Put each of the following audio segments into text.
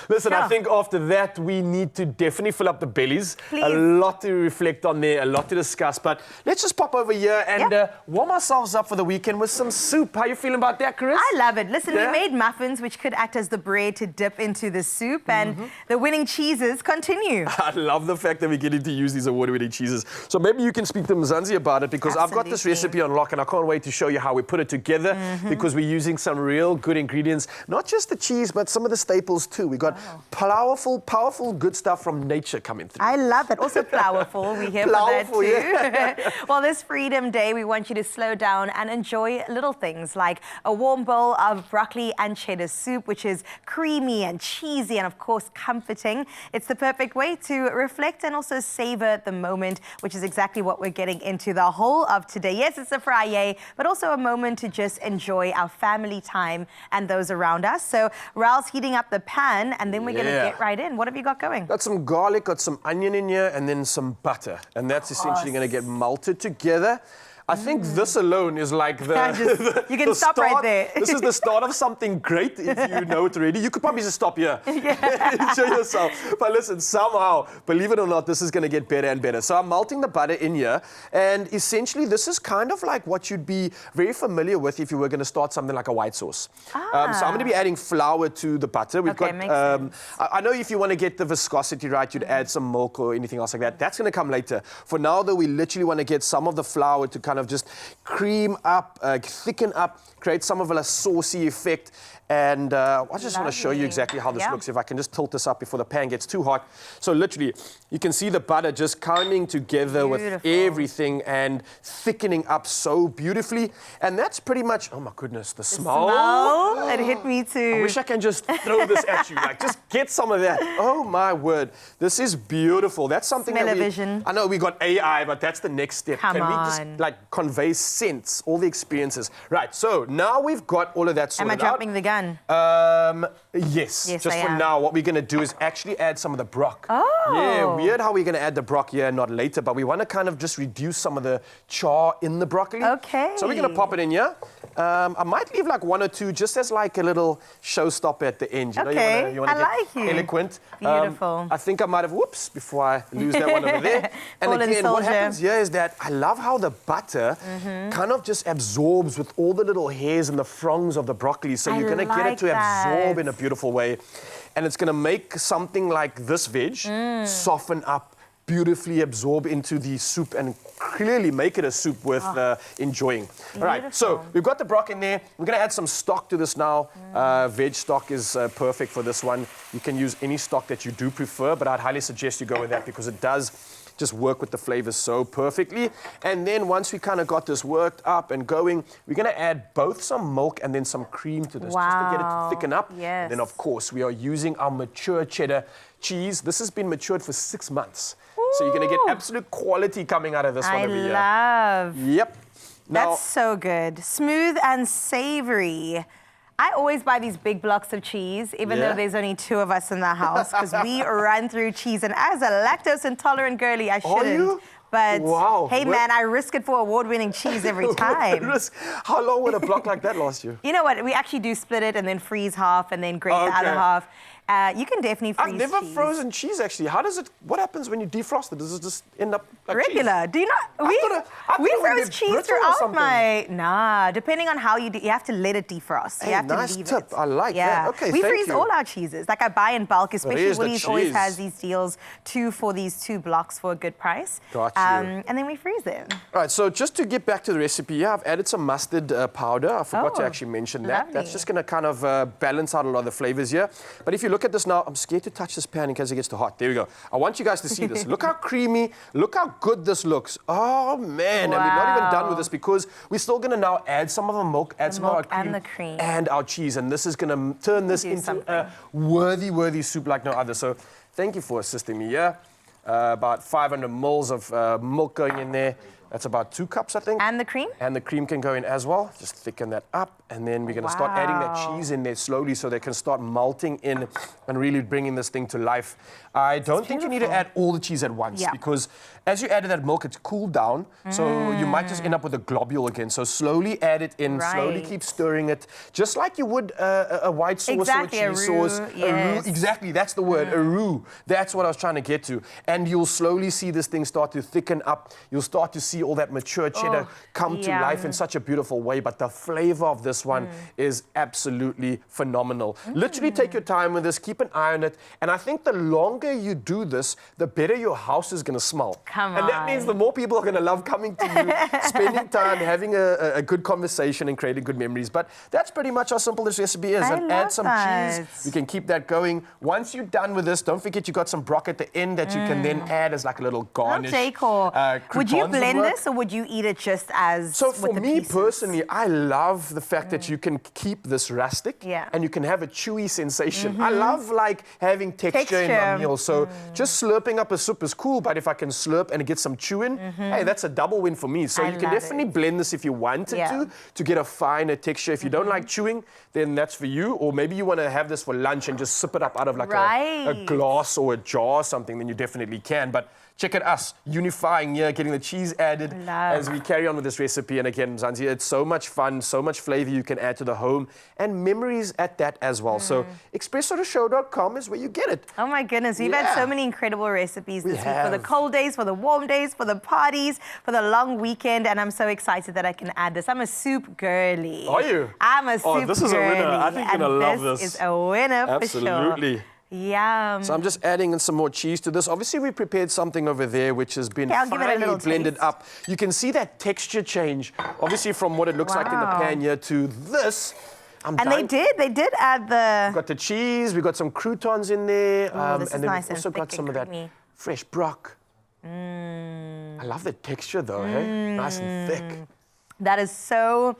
Listen, Yeah. I think after that, we need to definitely fill up the bellies. Please. A lot to reflect on there, a lot to discuss. But let's just pop over here and warm ourselves up for the weekend with some soup. How you feeling about that, Chris? I love it. Listen, Yeah? we made muffins, which could act as the bread to dip into the soup, and the winning cheeses continue. I love the fact that we're getting to use these award-winning cheeses. So maybe you can speak to Mzansi about it, because I've got this Absolutely. recipe on lock and I can't wait to show you how we put it together, because we're using some real good ingredients. Not just the cheese, but some of the staples too. We got powerful, good stuff from nature coming through. I love that. Also powerful. We're here Powerful, for that too. Well, this Freedom Day, we want you to slow down and enjoy little things like a warm bowl of broccoli and cheddar soup, which is creamy and cheesy and, of course, comforting. It's the perfect way to reflect and also savor the moment, which is exactly what we're getting into the whole of today. Yes, it's a Friday, but also a moment to just enjoy our family time and those around us. So Raul's heating up the pan, and then we're going to get right in. What have you got going? Got some garlic, got some onion in here, and then some butter. And that's essentially going to get melted together. I think this alone is like you can stop right there. This is the start of something great if you know it already. You could probably just stop here. Enjoy yourself. But listen, somehow, believe it or not, this is going to get better and better. So I'm melting the butter in here. And essentially, this is kind of like what you'd be very familiar with if you were going to start something like a white sauce. So I'm going to be adding flour to the butter. We've got, makes sense. I know if you want to get the viscosity right, you'd add some milk or anything else like that. That's going to come later. For now, though, we literally want to get some of the flour to kind of just cream up, thicken up, create some of a saucy effect. And I just want to show you exactly how this looks. If I can just tilt this up before the pan gets too hot. So literally, you can see the butter just coming together with everything and thickening up so beautifully. And that's pretty much, oh my goodness, the smell. It hit me too. I wish I can just throw this at you, like just get some of that. Oh my word, this is beautiful. That's something Smell-o-vision. I know we got AI, but that's the next step. Come can we on. just like convey sense, all the experiences? Right, so now we've got all of that sorted Am I jumping the gun? Yes. Yes, Just I for am. now, what we're going to do is actually add some of the brock. Oh. Yeah, weird how we're going to add the brock here and not later, but we want to kind of just reduce some of the char in the broccoli. Okay. So we're going to pop it in here. I might leave like one or two just as like a little showstopper at the end. You know, you want to get eloquent. Beautiful. I think I might have, whoops, before I lose that one over there. And Fallen again, what soldier. happens here is that I love how the butter kind of just absorbs with all the little hairs and the fronds of the broccoli. So you're going to get it to absorb in a beautiful way. And it's going to make something like this veg soften up, beautifully absorb into the soup and clearly make it a soup worth enjoying. All right, so we've got the brock in there. We're going to add some stock to this now. Veg stock is perfect for this one. You can use any stock that you do prefer, but I'd highly suggest you go with that because it does just work with the flavors so perfectly. And then once we kind of got this worked up and going, we're going to add both some milk and then some cream to this just to get it to thicken up. Yes. And then, of course, we are using our mature cheddar cheese. This has been matured for 6 months. So you're going to get absolute quality coming out of this one over here. I love. Yep. Now, That's so good. Smooth and savory. I always buy these big blocks of cheese, even though there's only 2 of us in the house, because we run through cheese. And as a lactose intolerant girly, I shouldn't. Are you? But Wow. hey, man, I risk it for award-winning cheese every time. How long would a block like that last you? You know what? We actually do split it and then freeze half and then grate the other half. You can definitely freeze I've never cheese. frozen cheese, actually. How does it, what happens when you defrost it? Does it just end up like regular? cheese? Do you not? I thought We it would froze get cheese brittle or throughout something. my. Nah, depending on how you do, you have to let it defrost. Hey, you have nice to leave tip. it. I like that. Okay, we thank freeze you. all our cheeses. Like I buy in bulk, especially There's the Woolies always cheese. has these deals, 2 for these 2 blocks for a good price. Got you. And then we freeze them. All right, so just to get back to the recipe, I've added some mustard powder. I forgot to actually mention that. Lovely. That's just going to kind of balance out a lot of the flavors here. But if you look at this now, I'm scared to touch this pan in case it gets too hot. There we go. I want you guys to see this. Look how creamy, look how good this looks. Oh, man. Wow. And we're not even done with this because we're still going to now add some of the milk, add some of our cream, and the cream. and our cheese. And this is going to turn this into a worthy soup like no other. So thank you for assisting me here. About 500 mils of milk going in there. That's about 2 cups, I think. And the cream? And the cream can go in as well. Just thicken that up. And then we're going to start adding that Wow. cheese in there slowly so they can start melting in and really bringing this thing to life. I don't think you need to add all the cheese at once because as you add that milk, it's cooled down. So you might just end up with a globule again. So slowly add it in, slowly keep stirring it, just like you would a white sauce or a cheese sauce. Yes. A roux, exactly, that's the word, a roux. That's what I was trying to get to. And you'll slowly see this thing start to thicken up. You'll start to see all that mature cheddar come to life in such a beautiful way. But the flavor of this one is absolutely phenomenal. Literally take your time with this, keep an eye on it. And I think the longer you do this, the better your house is going to smell. Come on. And that means the more people are going to love coming to you, spending time, having a good conversation and creating good memories. But that's pretty much how simple this recipe is. And add some cheese. We can keep that going. Once you're done with this, don't forget you got some broccoli at the end that you can then add as like a little garnish. Would you blend this or would you eat it just as So for with the me pieces? personally, I love the fact that you can keep this rustic and you can have a chewy sensation. I love like having texture in my meal. So just slurping up a soup is cool, but if I can slurp and get some chew in, hey, that's a double win for me. So you can definitely blend this if you wanted to get a finer texture. If you don't like chewing, then that's for you. Or maybe you want to have this for lunch and just sip it up out of like a glass or a jar or something, then you definitely can. But check at us, unifying here, getting the cheese added as we carry on with this recipe. And again, Mzansi, it's so much fun, so much flavor you can add to the home and memories at that as well. So expressotoshow.com is where you get it. Oh my goodness, we've had so many incredible recipes this week for the cold days, for the warm days, for the parties, for the long weekend. And I'm so excited that I can add this. I'm a soup girly. Are you? I'm a soup girly. Oh, this is a winner. I think you're going to love this. This is a winner for sure. Absolutely. Yum. So I'm just adding in some more cheese to this. Obviously, we prepared something over there which has been finely blended up. You can see that texture change, obviously, from what it looks like in the pan here to this. They did add the... We've got the cheese, we've got some croutons in there. This and is then nice we've also got some of that fresh brock. I love the texture though, hey? Nice and thick. That is so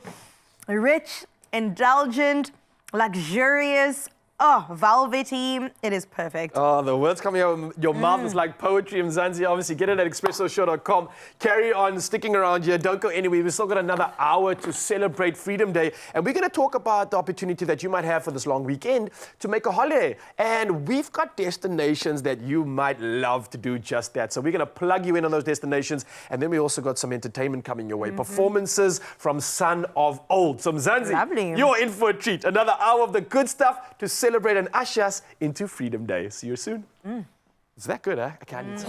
rich, indulgent, luxurious. Oh, velvety. It is perfect. Oh, the words coming out of your mouth is like poetry, Mzansi. Obviously, get it at expressoshow.com. Carry on sticking around here. Don't go anywhere. We've still got another hour to celebrate Freedom Day. And we're going to talk about the opportunity that you might have for this long weekend to make a holiday. And we've got destinations that you might love to do just that. So we're going to plug you in on those destinations. And then we also got some entertainment coming your way. Performances from Son of Old. So Mzansi, you're in for a treat. Another hour of the good stuff to celebrate and usher us into Freedom Day. See you soon. Is that good, huh? I can't eat.